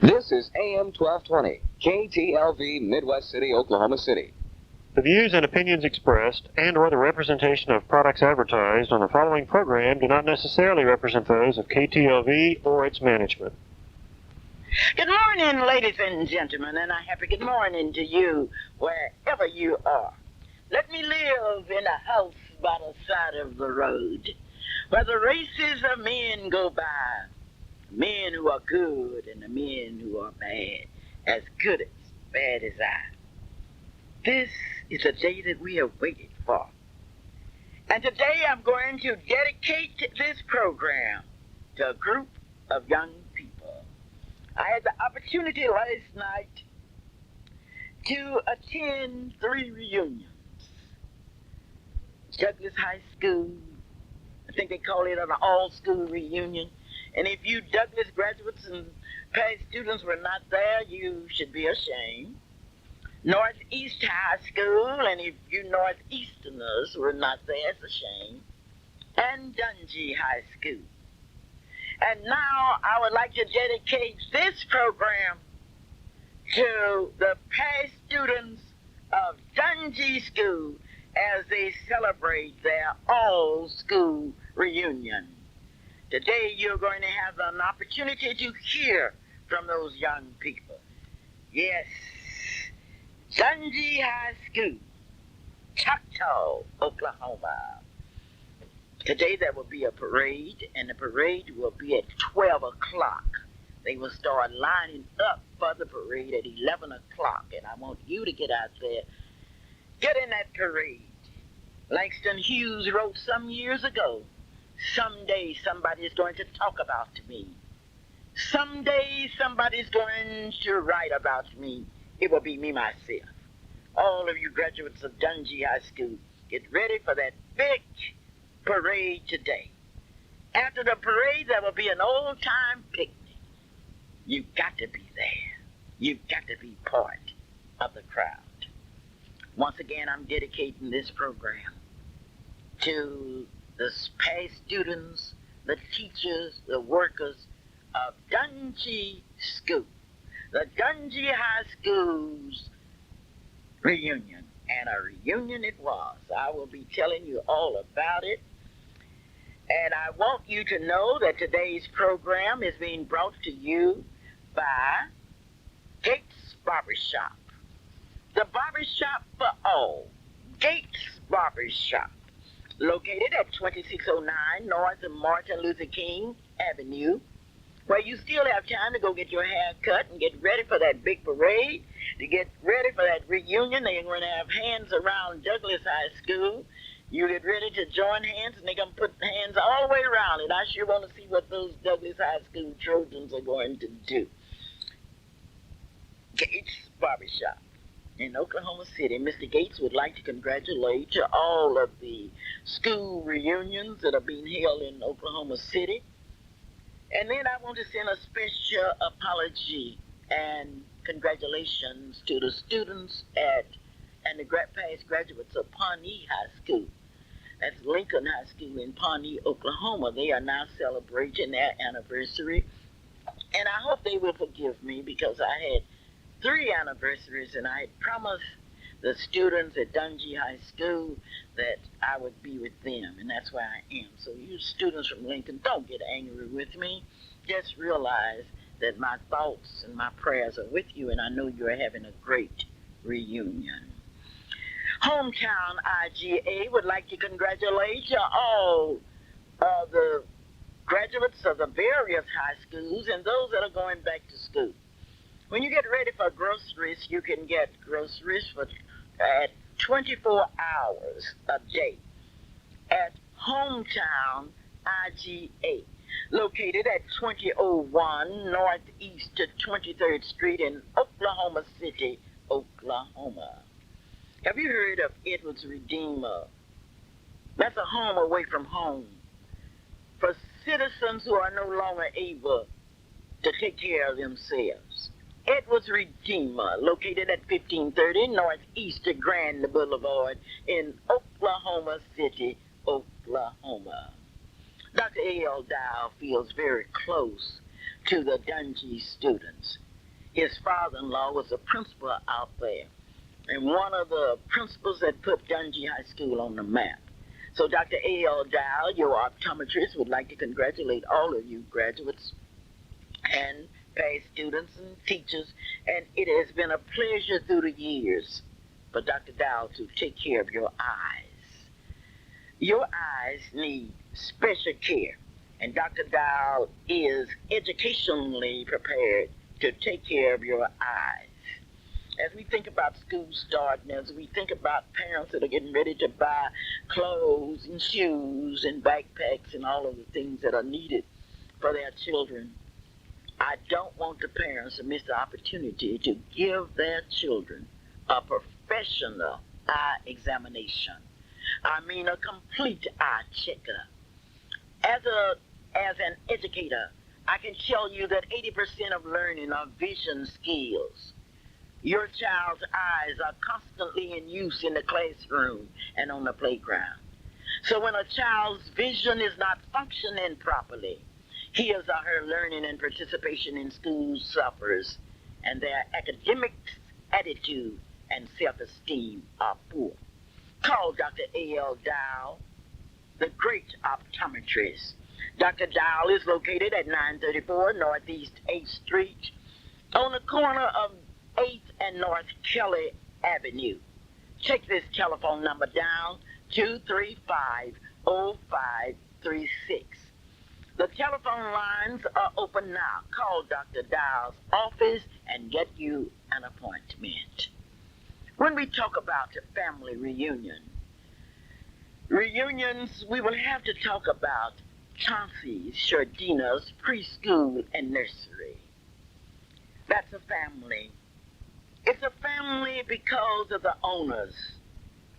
This is AM 1220, KTLV, Midwest City, Oklahoma City. The views and opinions expressed and/or the representation of products advertised on the following program do not necessarily represent those of KTLV or its management. Good morning, ladies and gentlemen, and a happy good morning to you wherever you are. Let me live in a house by the side of the road, where the races of men go by, men who are good and the men who are bad, as good as bad as I. This is a day that we have waited for. And today I'm going to dedicate this program to a group of young people. I had the opportunity last night to attend 3 reunions. Douglas High School, I think they call it an all-school reunion. And if you Douglas graduates and past students were not there, you should be ashamed. Northeast High School, and if you Northeasterners were not there, it's a shame. And Dungy High School. And now I would like to dedicate this program to the past students of Dungy School as they celebrate their all-school reunion. Today you're going to have an opportunity to hear from those young people. Yes, Dungy High School, Choctaw, Oklahoma. Today there will be a parade, and the parade will be at 12 o'clock. They will start lining up for the parade at 11 o'clock, and I want you to get out there. Get in that parade. Langston Hughes wrote some years ago, someday somebody's going to talk about me. Someday somebody's going to write about me. It will be me myself. All of you graduates of Dungy High School, get ready for that big parade today. After the parade, there will be an old-time picnic. You've got to be there. You've got to be part of the crowd. Once again, I'm dedicating this program to the past students, the teachers, the workers of Dungy School, the Dungy High School's reunion. And a reunion it was. I will be telling you all about it. And I want you to know that today's program is being brought to you by Gates Barbershop. The barbershop for all. Gates Barbershop. Located at 2609 North of Martin Luther King Avenue, where you still have time to go get your hair cut and get ready for that big parade, to get ready for that reunion. They're going to have hands around Douglas High School. You get ready to join hands, and they're going to put hands all the way around it. I sure want to see what those Douglas High School Trojans are going to do. Gates Barbershop in Oklahoma City. Mr. Gates would like to congratulate all of the school reunions that are being held in Oklahoma City. And then I want to send a special apology and congratulations to the students and the past graduates of Pawnee High School. That's Lincoln High School in Pawnee, Oklahoma. They are now celebrating their anniversary. And I hope they will forgive me, because I had 3 anniversaries, and I had promised the students at Dungy High School that I would be with them, and that's where I am. So you students from Lincoln, don't get angry with me. Just realize that my thoughts and my prayers are with you, and I know you're having a great reunion. Hometown IGA would like to congratulate all of the graduates of the various high schools and those that are going back to school. When you get ready for groceries, you can get groceries at 24 hours a day at Hometown IGA, located at 2001 Northeast 23rd Street in Oklahoma City, Oklahoma. Have you heard of Edward's Redeemer? That's a home away from home for citizens who are no longer able to take care of themselves. Edward's Redeemer, located at 1530 Northeast Grand Boulevard in Oklahoma City, Oklahoma. Dr. A.L. Dow feels very close to the Dungy students. His father-in-law was a principal out there, and one of the principals that put Dungy High School on the map. So Dr. A.L. Dow, your optometrist, would like to congratulate all of you graduates and past students and teachers, and it has been a pleasure through the years for Dr. Dow to take care of your eyes. Your eyes need special care, and Dr. Dow is educationally prepared to take care of your eyes. As we think about school starting, as we think about parents that are getting ready to buy clothes and shoes and backpacks and all of the things that are needed for their children, I don't want the parents to miss the opportunity to give their children a professional eye examination. I mean a complete eye checkup. As an educator, I can tell you that 80% of learning are vision skills. Your child's eyes are constantly in use in the classroom and on the playground. So when a child's vision is not functioning properly, his or her learning and participation in school suffers, and their academic attitude and self-esteem are poor. Call Dr. A.L. Dow, the great optometrist. Dr. Dow is located at 934 Northeast 8th Street on the corner of 8th and North Kelly Avenue. Take this telephone number down, 235-0536. The telephone lines are open now. Call Dr. Dow's office and get you an appointment. When we talk about a family reunions, we will have to talk about Chauncey's, Shardina's preschool and nursery. That's a family. It's a family because of the owners,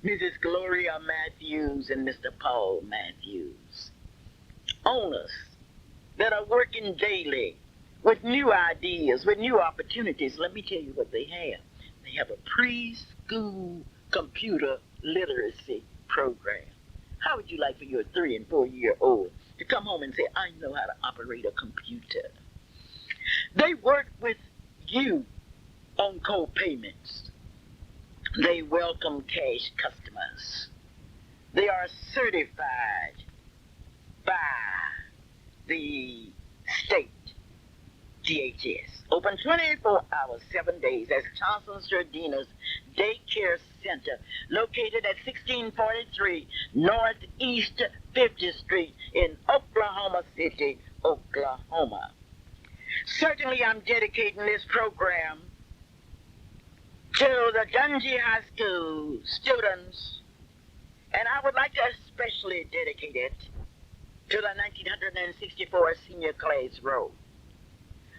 Mrs. Gloria Matthews and Mr. Paul Matthews. Owners that are working daily with new ideas, with new opportunities. Let me tell you what they have. They have a preschool computer literacy program. How would you like for your 3- and 4-year-old to come home and say, I know how to operate a computer? They work with you on co-payments. They welcome cash customers. They are certified by the state DHS. Open 24 hours, 7 days as Johnson Shardina's Daycare Center, located at 1643 Northeast 50th Street in Oklahoma City, Oklahoma. Certainly I'm dedicating this program to the Dungy High School students, and I would like to especially dedicate it to the 1964 senior class roll.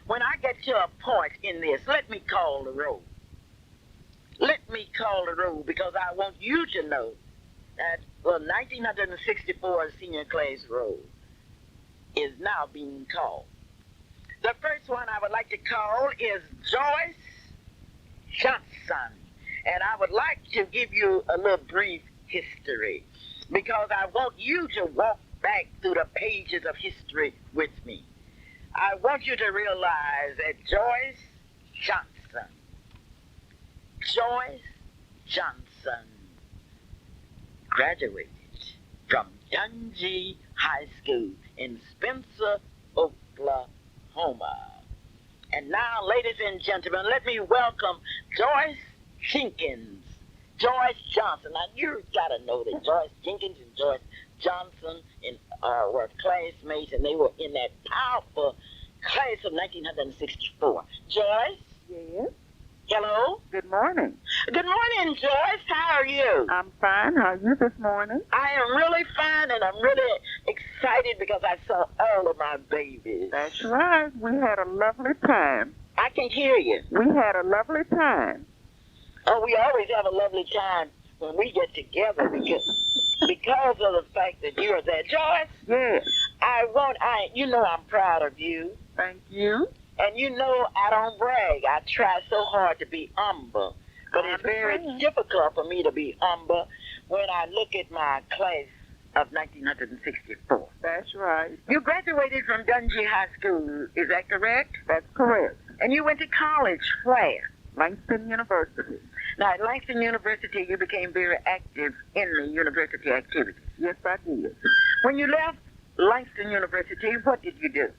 When I get to a point in this, let me call the roll. Let me call the roll because I want you to know that the 1964 senior class roll is now being called. The first one I would like to call is Joyce Johnson, and I would like to give you a little brief history because I want you to walk back through the pages of history with me. I want you to realize that Joyce Johnson graduated from Dungy High School in Spencer, Oklahoma. And now, ladies and gentlemen, let me welcome Joyce Jenkins. Joyce Johnson. Now, you've got to know that Joyce Jenkins and Joyce Johnson were classmates, and they were in that powerful class of 1964. Joyce? Yes. Hello? Good morning. Good morning, Joyce. How are you? I'm fine. How are you this morning? I am really fine, and I'm really excited because I saw all of my babies. That's right. We had a lovely time. I can hear you. We had a lovely time. Oh, we always have a lovely time when we get together because of the fact that you're there. Joyce? Yes. You know I'm proud of you. Thank you. And you know I don't brag. I try so hard to be humble. But it's very difficult for me to be humble when I look at my class of 1964. That's right. You graduated from Dungy High School, is that correct? That's correct. And you went to college where? Langston University. Now, at Langston University, you became very active in the university activities. Yes, I did. When you left Langston University, what did you do?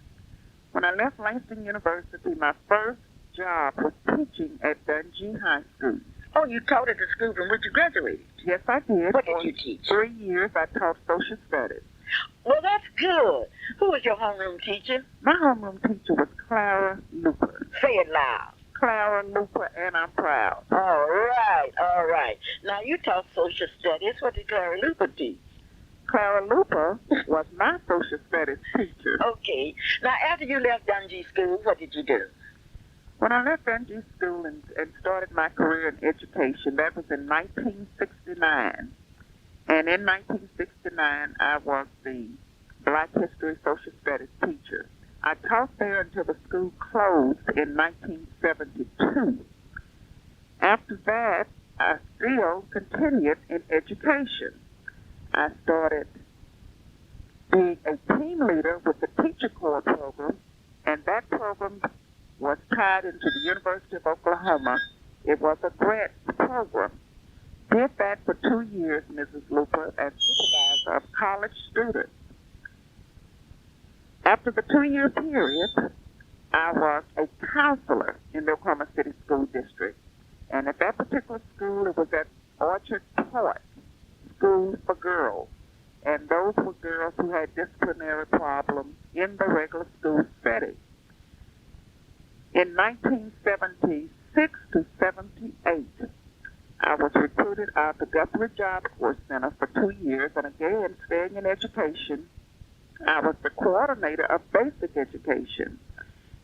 When I left Langston University, my first job was teaching at Dungee High School. Oh, you taught at the school from which you graduated. Yes, I did. What did you teach? 3 years, I taught social studies. Well, that's good. Who was your homeroom teacher? My homeroom teacher was Clara Luper. Say it loud. Clara Luper, and I'm proud. All right, all right. Now, you taught social studies. What did Clara Luper teach? Clara Luper was my social studies teacher. Okay. Now, after you left Dungee School, what did you do? When I left Dungee School and started my career in education, that was in 1969. And in 1969, I was the Black History Social Studies teacher. I taught there until the school closed in 1972. After that, I still continued in education. I started being a team leader with the Teacher Corps program, and that program was tied into the University of Oklahoma. It was a grant program. Did that for 2 years, Mrs. Luper, as supervisor of college students. After the 2-year period, I was a counselor in the Oklahoma City School District. And at that particular school, it was at Orchard Park School for Girls. And those were girls who had disciplinary problems in the regular school setting. In 1976 to 78, I was recruited out of the Guthrie Job Corps Center for 2 years, and again, staying in education, I was the coordinator of basic education.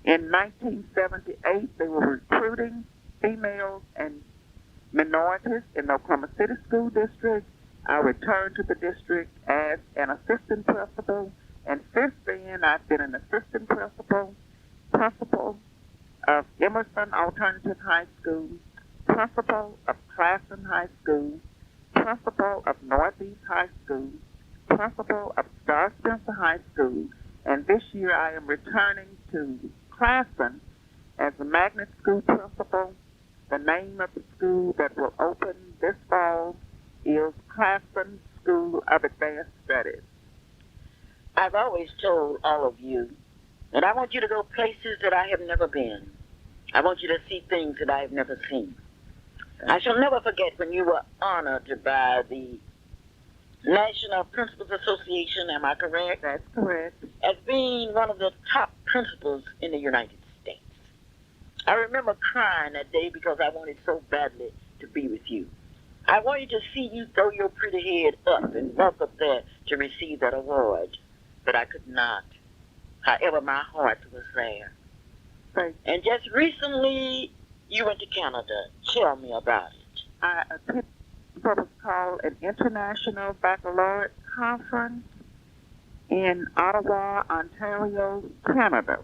In 1978, they were recruiting females and minorities in the Oklahoma City School District. I returned to the district as an assistant principal, and since then, I've been an assistant principal, principal of Emerson Alternative High School, principal of Claflin High School, principal of Northeast High School, principal of Star Spencer High School, and this year I am returning to Claflin as a magnet school principal. The name of the school that will open this fall is Claflin School of Advanced Studies. I've always told all of you that I want you to go places that I have never been. I want you to see things that I have never seen. I shall never forget when you were honored by the National Principals Association, am I correct? That's correct. As being one of the top principals in the United States. I remember crying that day because I wanted so badly to be with you. I wanted to see you throw your pretty head up and walk up there to receive that award, but I could not. However, my heart was there. Thank you. And just recently, you went to Canada. Tell me about it. I attended what was called an International Baccalaureate Conference in Ottawa, Ontario, Canada.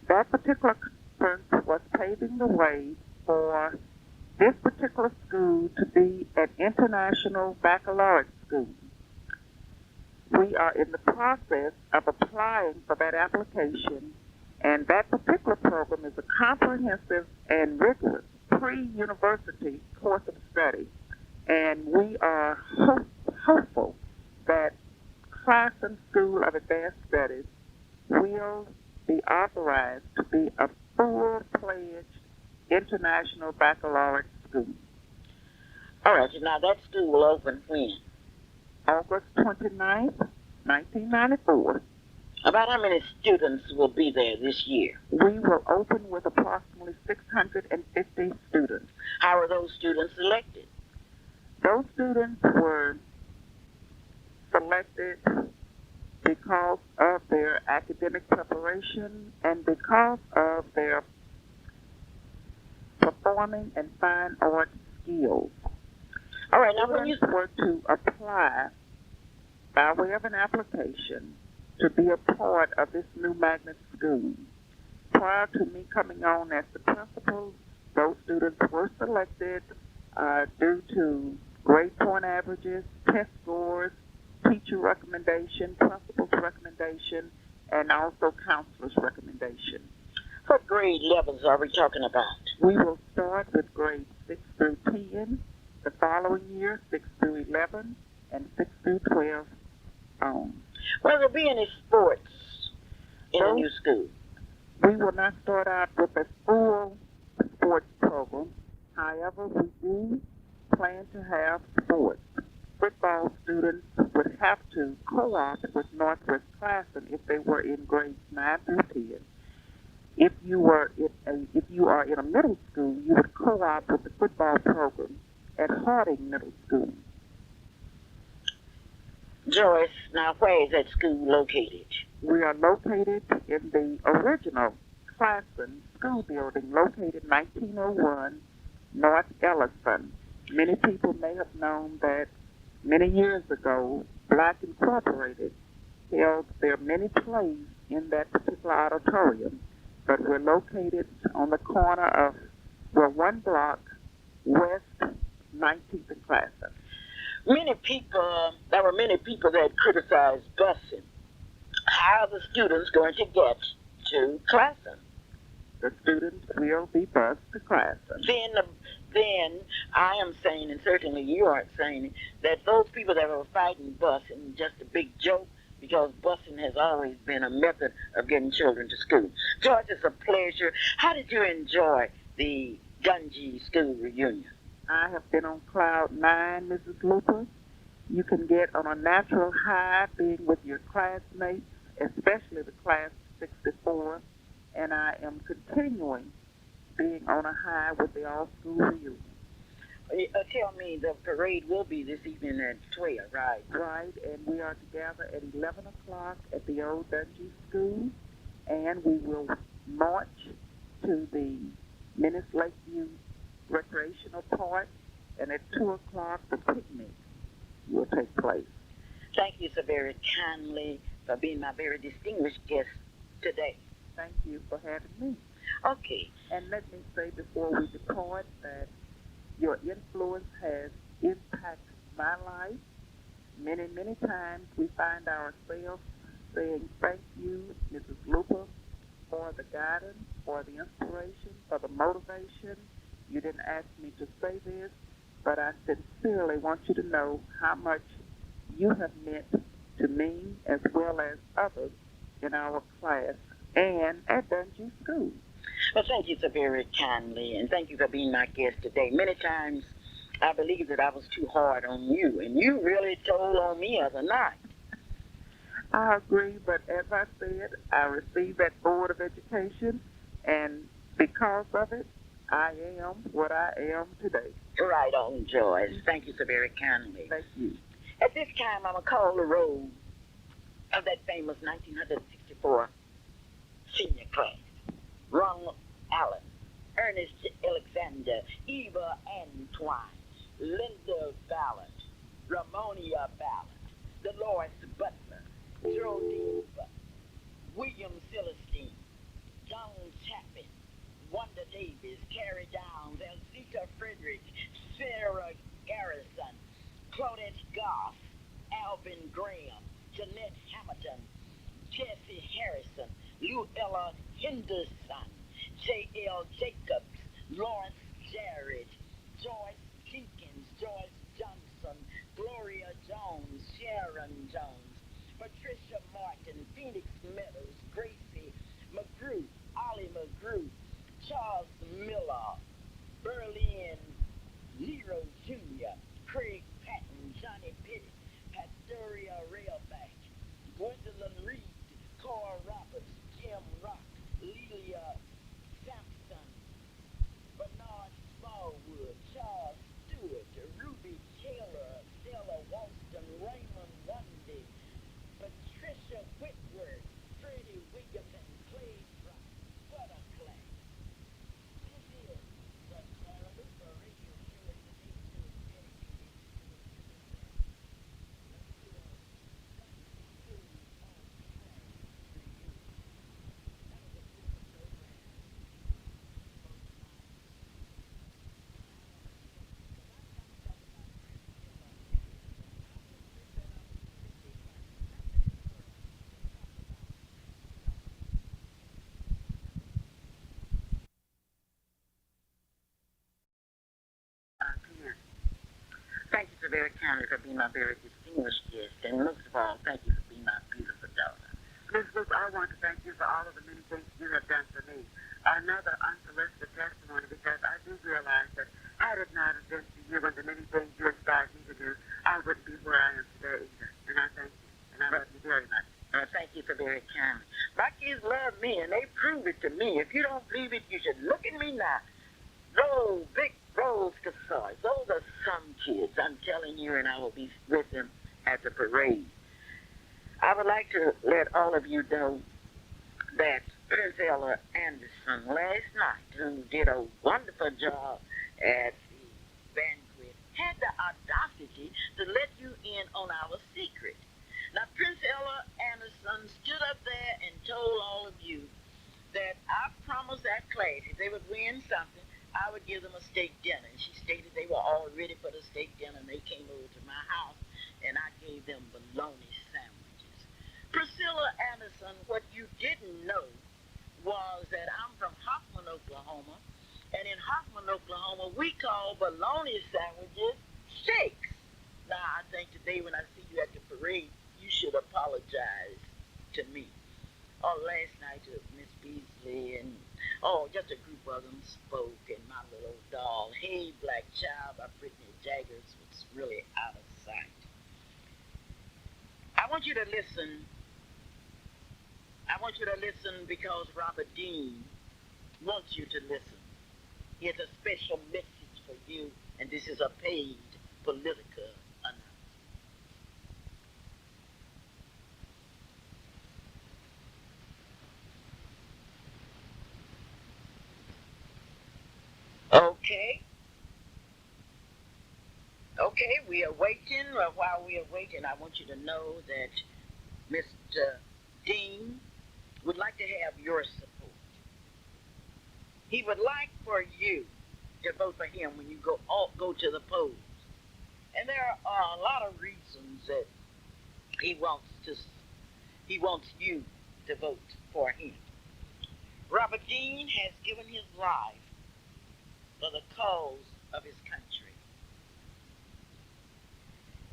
That particular conference was paving the way for this particular school to be an international baccalaureate school. We are in the process of applying for that application, and that particular program is a comprehensive and rigorous pre-university course of study. And we are hopeful that Claflin School of Advanced Studies will be authorized to be a full-fledged international baccalaureate school. All right, now that school will open when? August 29th, 1994. About how many students will be there this year? We will open with approximately 650 students. How are those students selected? Those students were selected because of their academic preparation and because of their performing and fine art skills. All right, now when you Students were to apply by way of an application to be a part of this new magnet school. Prior to me coming on as the principal, those students were selected due to grade point averages, test scores, teacher recommendation, principal's recommendation, and also counselor's recommendation. What grade levels are we talking about? We will start with grades 6 through 10, the following year 6 through 11, and 6 through 12 on. Will there be any sports in the new school? We will not start out with a full sports program. However, we do plan to have sports. Football students would have to co-opt with Northwest Classen if they were in grades 9 through 10. If you are in a middle school, you would co-opt with the football program at Harding Middle School. Joyce, now where is that school located? We are located in the original Classen school building, located 1901 North Ellison. Many people may have known that many years ago, Black Incorporated held their many plays in that particular auditorium, but we're located on the corner of, one block west 19th and Classen. There were many people that criticized busing. How are the students going to get to Classen? The students will be bused to Classen. Then I am saying, and certainly you aren't saying, that those people that were fighting busing just a big joke, because busing has always been a method of getting children to school. George, it's a pleasure. How did you enjoy the Dungy school reunion? I have been on cloud 9, Mrs. Luper. You can get on a natural high being with your classmates, especially the class 64, and I am continuing being on a high with the all-school reunion. Tell me, the parade will be this evening at 12, right? Right, and we are together at 11 o'clock at the old Dungy School, and we will march to the Menace Lakeview Recreational Park, and at 2 o'clock the picnic will take place. Thank you so very kindly for being my very distinguished guest today. Thank you for having me. Okay. And let me say before we depart that your influence has impacted my life. Many, many times we find ourselves saying thank you, Mrs. Luper, for the guidance, for the inspiration, for the motivation. You didn't ask me to say this, but I sincerely want you to know how much you have meant to me as well as others in our class and at Dungy School. Well, thank you so very kindly, and thank you for being my guest today. Many times I believe that I was too hard on you, and you really told on me other night. I agree, but as I said, I received that Board of Education, and because of it, I am what I am today. Right on, Joyce. Thank you so very kindly. Thank you. At this time, I'm going to call the roll of that famous 1964 senior class. Ronald Allen, Ernest Alexander, Eva Antoine, Linda Ballard, Ramonia Ballard, Dolores Butler, Geraldine Butler, William Celestine, John Chapman, Wanda Davis, Carrie Downs, Elzita Frederick, Sarah Garrison, Claudette Goss, Alvin Graham, Jeanette Hamilton, Jesse Harrison, Luella Henderson, J.L. Jacobs, Lawrence Jarrett, Joyce Jenkins, Joyce Johnson, Gloria Jones, Sharon Jones, Patricia Martin, Phoenix Meadows, Gracie McGrew, Ollie McGrew, Charles Miller, Berlin Nero Jr., Craig Patton, Johnny Pettit, Pastoria Railback, Gwendolyn Reed, Cora Roberts, Jim Rock, Lelia Sampson, Bernard Smallwood, Charles Stewart, Ruby Taylor, Stella Walston, Raymond Lundy, Patricia Whitworth, Freddie Williamson, Clay Rock. What a class. This is the Clara Luper very kindly for being my very distinguished guest. And most of all, thank you for being my beautiful daughter. Miss Luper, I want to thank you for all of the many things you have done for me. Another unsolicited testimony, because I do realize that had it not have been for you and the many things you inspired me to do, I wouldn't be where I am today either. And I thank you. And I love you very much. Thank you for very kindly. My kids love me, and they prove it to me. If you don't believe it, you should look at me now. Those big rolls to size. Those are some kids, I'm telling you, and I will be with them at the parade. I would like to let all of you know that Priscilla Anderson last night, who did a wonderful job at the banquet, had the audacity to let you in on our secret. Now, Priscilla Anderson stood up there and told all of you that I promised that class if they would win something, I would give them a steak dinner. And she stated they were all ready for the steak dinner, and they came over to my house, and I gave them bologna sandwiches. Priscilla Anderson, what you didn't know was that I'm from Hoffman, Oklahoma, and in Hoffman, Oklahoma, we call bologna sandwiches steaks. Now, I think today when I see you at the parade, you should apologize to me. Oh, last night Miss Beasley and, just a group of them spoke, and my little doll, Hey Black Child by Brittany Jaggers, was really out of sight. I want you to listen. I want you to listen because Robert Dean wants you to listen. He has a special message for you, and this is a paid political announcement. Okay, we are waiting. While we are waiting, I want you to know that Mr. Dean would like to have your support. He would like for you to vote for him when you go to the polls. And there are a lot of reasons that he wants you to vote for him. Robert Dean has given his life for the cause of his country.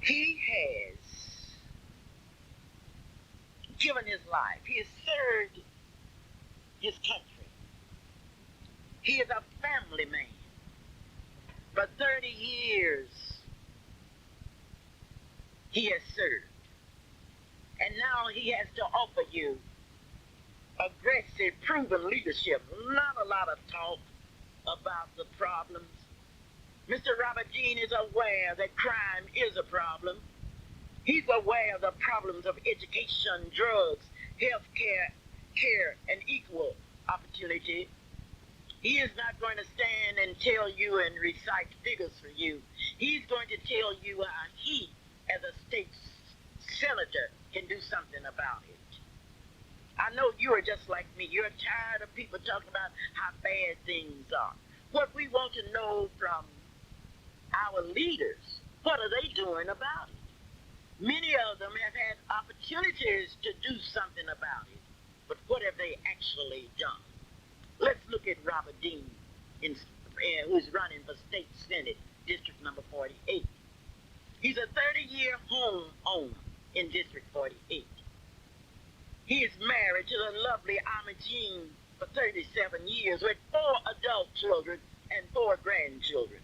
He has given his life. He has served his country. He is a family man. For 30 years, he has served. And now he has to offer you aggressive, proven leadership. Not a lot of talk about the problems. Mr. Robert Dean is aware that crime is a problem. He's aware of the problems of education, drugs, health care, and equal opportunity. He is not going to stand and tell you and recite figures for you. He's going to tell you how he, as a state senator, can do something about it. I know you are just like me. You're tired of people talking about how bad things are. What we want to know from our leaders, what are they doing about it? Many of them have had opportunities to do something about it, but what have they actually done? Let's look at Robert Dean, who's running for State Senate, District number 48. He's a 30-year home owner in District 48. He is married to the lovely Ama Jean for 37 years with 4 adult children and 4 grandchildren.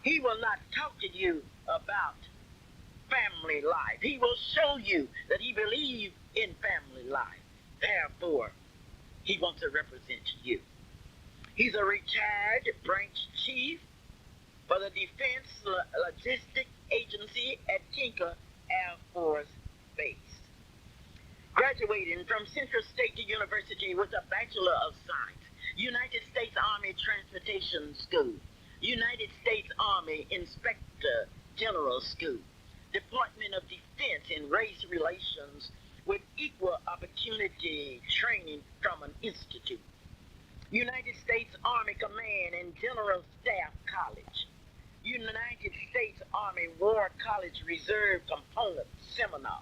He will not talk to you about family life. He will show you that he believes in family life. Therefore, he wants to represent you. He's a retired branch chief for the Defense Logistics Agency at Tinker Air Force Base. Graduating from Central State University with a Bachelor of Science, United States Army Transportation School, United States Army Inspector General School, Department of Defense in Race Relations with Equal Opportunity Training from an institute, United States Army Command and General Staff College, United States Army War College Reserve Component Seminar.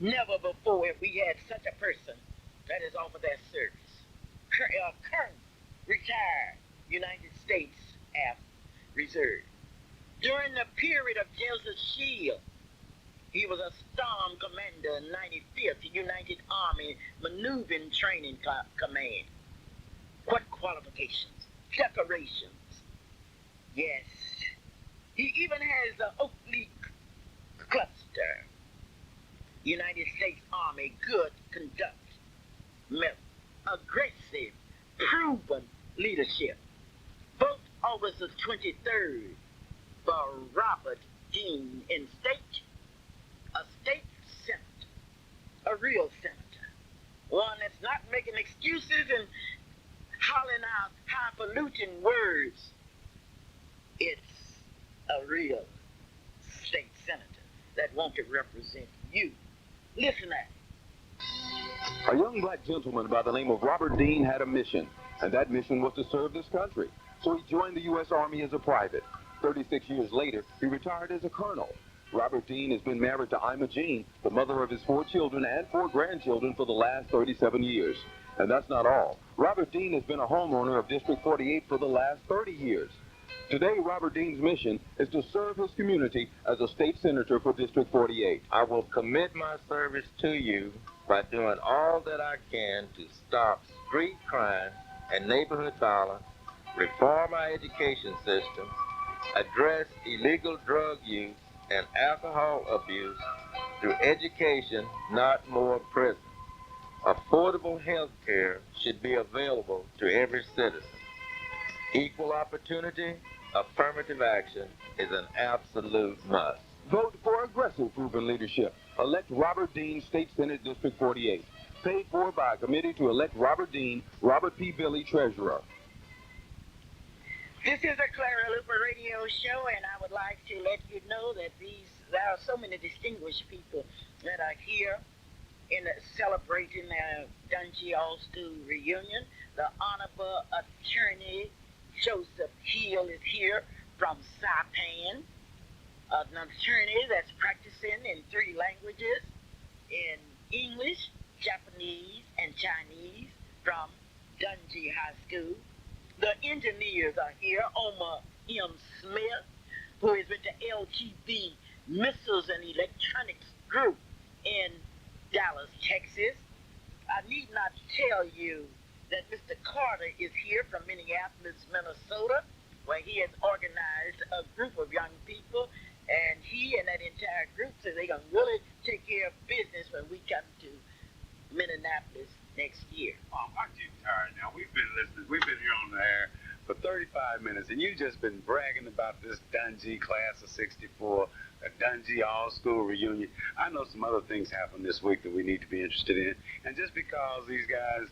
Never before have we had such a person that has offered their service. Current retired United States Air Reserve. During the period of Joseph Shield, he was a storm commander in 95th United Army Maneuvering Training Command. What qualifications? Decorations. Yes. He even has the Oak Leaf Cluster. United States Army Good Conduct Medal. Aggressive, proven leadership. Vote August the 23rd for Robert Dean in a state senator, a real senator, one that's not making excuses and hollering out highfalutin words. It's a real state senator that wants to represent you. Listen at it. A young black gentleman by the name of Robert Dean had a mission, and that mission was to serve this country. So he joined the U.S. Army as a private. 36 years later, he retired as a colonel. Robert Dean has been married to Ima Jean, the mother of his 4 children and 4 grandchildren for the last 37 years. And that's not all. Robert Dean has been a homeowner of District 48 for the last 30 years. Today, Robert Dean's mission is to serve his community as a state senator for District 48. I will commit my service to you by doing all that I can to stop street crime and neighborhood violence, reform our education system, address illegal drug use and alcohol abuse through education, not more prison. Affordable health care should be available to every citizen. Equal opportunity, affirmative action is an absolute must. Vote for aggressive proven leadership. Elect Robert Dean, State Senate District 48. Paid for by a committee to elect Robert Dean, Robert P. Billy, Treasurer. This is a Clara Luper radio show, and I would like to let you know that there are so many distinguished people that are here in celebrating their Dungy All School reunion. The Honorable Attorney Joseph Hill is here from Saipan, an attorney that's practicing in 3 languages, in English, Japanese, and Chinese from Dungy High School. The engineers are here, Omar M. Smith, who is with the LTV Missiles and Electronics Group in Dallas, Texas. I need not tell you that Mr. Carter is here from Minneapolis, Minnesota, where he has organized a group of young people, and he and that entire group says they're going to really take care of business when we come to Minneapolis next year. Mom, aren't you tired now? We've been listening. We've been here on the air for 35 minutes, and you've just been bragging about this Dungy class of 64, a Dungy all-school reunion. I know some other things happened this week that we need to be interested in. And just because these guys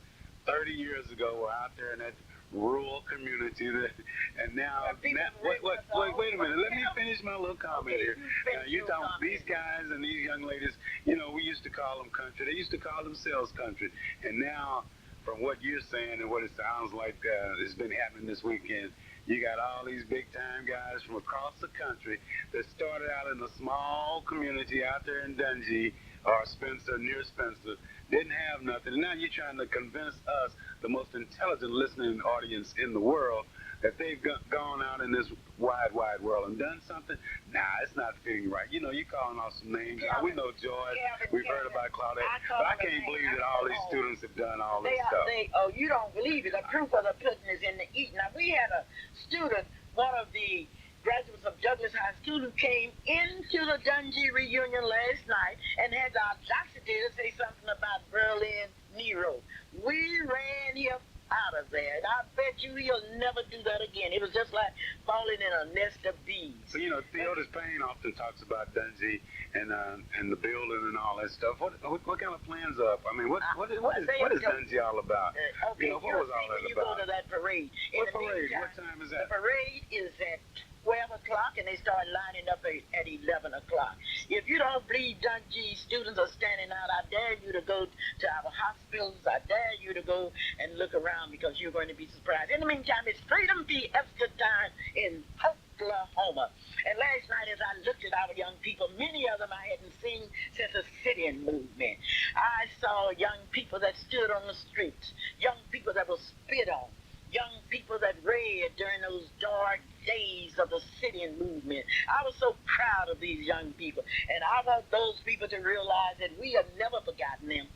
30 years ago were out there in that rural community, and now wait a minute. Let me finish my little comment here. You talking these guys and these young ladies, you know, we used to call them country. They used to call themselves country. And now, from what you're saying and what it sounds like has been happening this weekend, you got all these big-time guys from across the country that started out in a small community out there in Dungy or Spencer, near Spencer, didn't have nothing. And now you're trying to convince us, the most intelligent listening audience in the world, that they've gone out in this wide world and done something. Nah, it's not fitting right. You know, you're calling off some names. We know George. We've heard about Claudette. But I can't believe that all these students have done all this stuff. You don't believe it. The proof of the pudding is in the eating. Now, we had a student, one of the graduates of Douglas High School, who came into the Dungy reunion last night and had the audacity to say something about Berlin Nero. We ran him out of there, and I bet you he'll never do that again. It was just like falling in a nest of bees. So, you know, Theodis Payne often talks about Dungy and the building and all that stuff. What kind of plans up? I mean, what is Dungy all about? Okay, you know, what was all that you about? go to that parade. What parade? What time is that? The parade is at 12 o'clock, and they start lining up at 11 o'clock. If you don't believe Dungy students are standing out, I dare you to go to our hospitals. I dare you to go and look around, because you're going to be surprised. In the meantime, it's Freedom Fiesta time in Oklahoma. And last night, as I looked at our young people, many of them I hadn't seen since the sit-in movement. I saw young people that stood on the streets, young people that were spit on, young people that read during those dark days of the sit-in movement. I was so proud of these young people, and I want those people to realize that we have never forgotten them.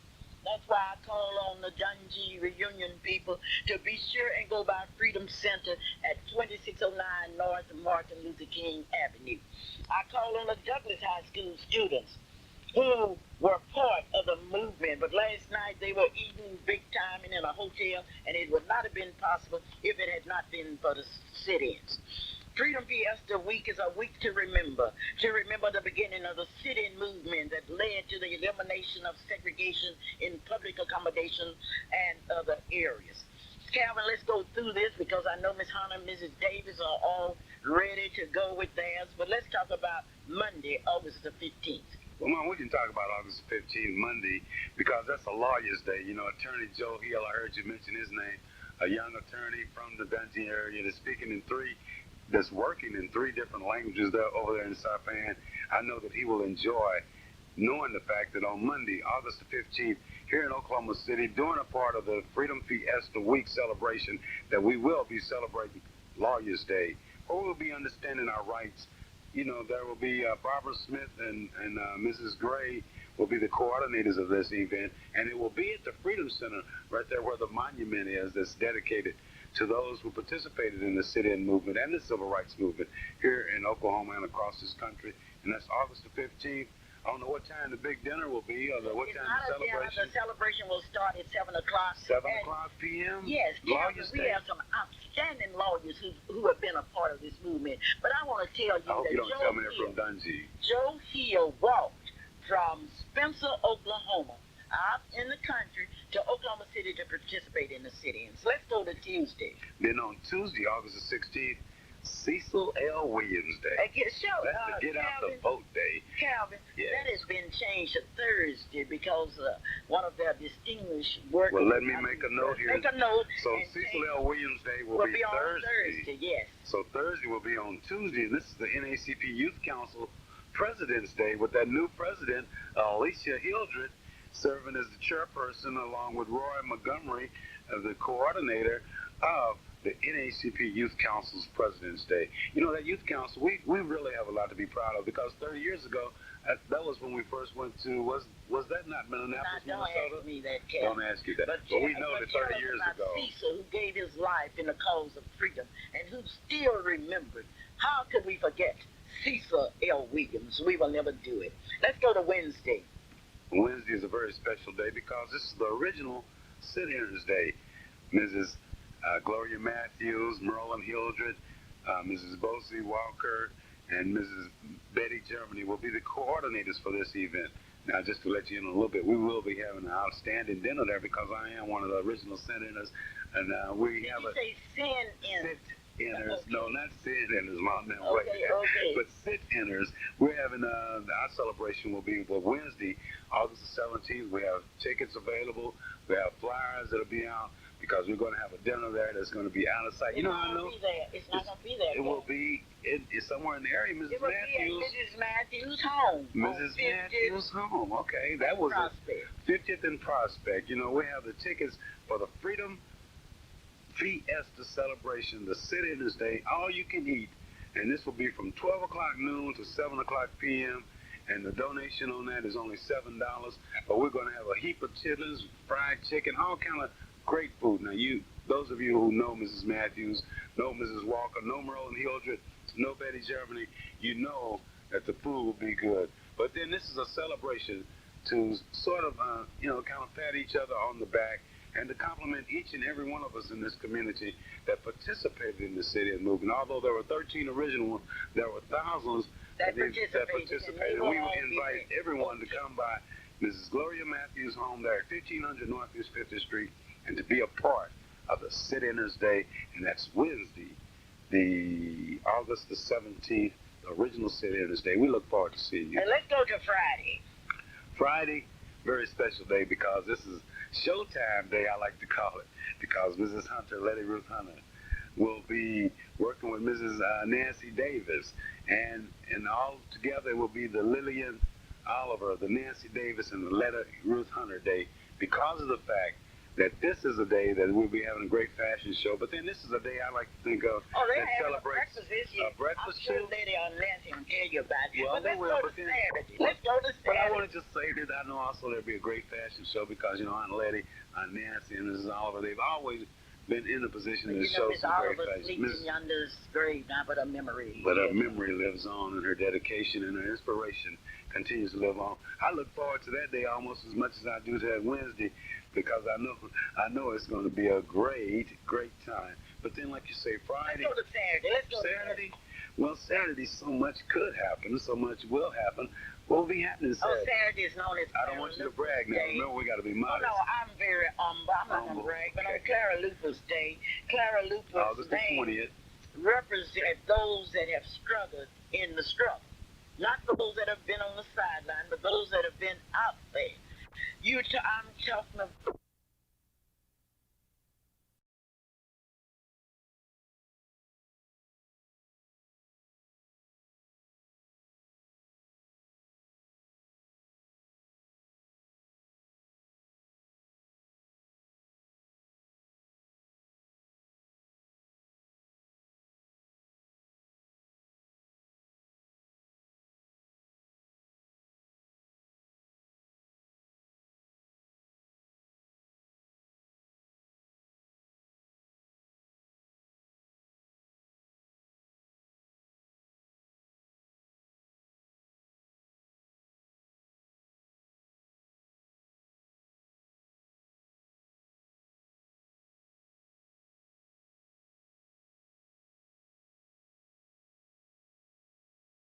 That's why I call on the Dungee reunion people to be sure and go by Freedom Center at 2609 North Martin Luther King Avenue. I call on the Douglas High School students who were part of the movement, but last night they were eating big time in a hotel, and it would not have been possible if it had not been for the sit-ins. Freedom Fiesta Week is a week to remember the beginning of the sit-in movement that led to the elimination of segregation in public accommodation and other areas. Calvin, let's go through this because I know Miss Hunter and Mrs. Davis are all ready to go with theirs, but let's talk about Monday, August the 15th. Well, Mom, we can talk about August 15th, Monday, because that's a lawyer's day. You know, Attorney Joe Hill, I heard you mention his name, a young attorney from the Dungee area that's working in three different languages there over there in Saipan. I know that he will enjoy knowing the fact that on Monday, August the 15th, here in Oklahoma City, during a part of the Freedom Fiesta Week celebration, that we will be celebrating Lawyers' Day, where we'll be understanding our rights. You know, there will be Barbara Smith and Mrs. Gray will be the coordinators of this event, and it will be at the Freedom Center right there where the monument is that's dedicated to those who participated in the sit-in movement and the civil rights movement here in Oklahoma and across this country. And that's August the 15th. I don't know what time the big dinner will be or what time the celebration. The celebration will start at 7 o'clock. 7 o'clock p.m.? Yes, we have some outstanding lawyers who have been a part of this movement. But I want to tell you I hope that you don't tell me they're from Dungee. Joe Hill walked from Spencer, Oklahoma, out in the country to Oklahoma City to participate in the sit-ins. Let's go to Tuesday. Then on Tuesday, August the 16th, Cecil L. Williams Day. That's the Get Out the Vote Day. Calvin, yes. That has been changed to Thursday because one of their distinguished workers. Well, let me make a note here. Make a note. So Cecil L. Williams Day will be on Thursday, yes. So Thursday will be on Tuesday, and this is the NAACP Youth Council President's Day with that new president, Alicia Hildreth, serving as the chairperson along with Roy Montgomery, the coordinator of the NAACP Youth Council's President's Day. You know, that Youth Council, we really have a lot to be proud of because 30 years ago, that was when we first went to, was that not Minneapolis, Don't Minnesota? Ask me that, Cal. Don't ask you that. But we know that 30 years ago. Cecil, who gave his life in the cause of freedom and who still remembered. How could we forget Cecil L. Williams? We will never do it. Let's go to Wednesday. Wednesday is a very special day because this is the original sit-ins day. Mrs. Gloria Matthews, Merlin Hildreth, Mrs. Bosie Walker, and Mrs. Betty Germany will be the coordinators for this event. Now, just to let you in a little bit, we will be having an outstanding dinner there because I am one of the original sit-inners, and we have a sit-inners. Okay. No, not sit-inners, Mom. Okay. But sit-inners. We're having our celebration will be the Wednesday, August the 17th. We have tickets available. We have flyers that'll be out because we're going to have a dinner there that's going to be out of sight. It's not going to be there. It will be it's somewhere in the area, Mrs. Matthews. Mrs. Matthews' home. Mrs. Matthews' home. Okay, that was 50th and Prospect. You know, we have the tickets for the Freedom Fiesta celebration, the sit-ins day, all you can eat, and this will be from 12 o'clock noon to 7 o'clock p.m., and the donation on that is only $7, but we're going to have a heap of chitlins, fried chicken, all kind of great food. Now, those of you who know Mrs. Matthews, know Mrs. Walker, know Merlin Hildreth, know Betty Germany, you know that the food will be good. But then this is a celebration to sort of, kind of pat each other on the back and to compliment each and every one of us in this community that participated in the sit-in movement. Although there were 13 original ones, there were thousands that participated. And we invite everyone to come by Mrs. Gloria Matthews' home there at 1500 Northeast 50th Street and to be a part of the Sit-Inners Day. And that's Wednesday, the August the 17th, the original Sit-Inners Day. We look forward to seeing you. And let's go to Friday. Friday, very special day because this is Showtime Day, I like to call it, because Mrs. Hunter, Letty Ruth Hunter, will be working with Mrs. Nancy Davis, and all together it will be the Lillian Oliver, the Nancy Davis, and the Letty Ruth Hunter Day, because of the fact that this is a day that we'll be having a great fashion show. But then this is a day I like to think of Oh, they're that having a celebrates breakfast this year. breakfast I'm sure too. Lady Nancy will tell you about it. Well, but they let's will, go but to then- Saturday. Let's go to But I Saturday. want to just say that I know also there'll be a great fashion show because, you know, Aunt Letty, Aunt Nancy, and Mrs. Oliver, they've always been in a position to You know, show Miss some great Oliver fashion. sleeps in yonder's grave now, but her memory. But her memory lives on, and her dedication and her inspiration continues to live on. I look forward to that day almost as much as I do to that Wednesday, because I know it's going to be a great time. But then, like you say, Friday, Let's go to Saturday. Let's go Saturday. Well, Saturday, so much could happen, so much will happen. What will be happening Oh, Saturday? Saturday is known as I don't want you to brag now. Day. Remember, we got to be Oh, modest. no, I'm very humble. I'm not going to Humble, brag. But on okay. Clara Luper's day, Clara Luper's August the name 20th. represent those that have struggled in the struggle. Not those that have been on the sideline, but those that have been out there. I'm talking about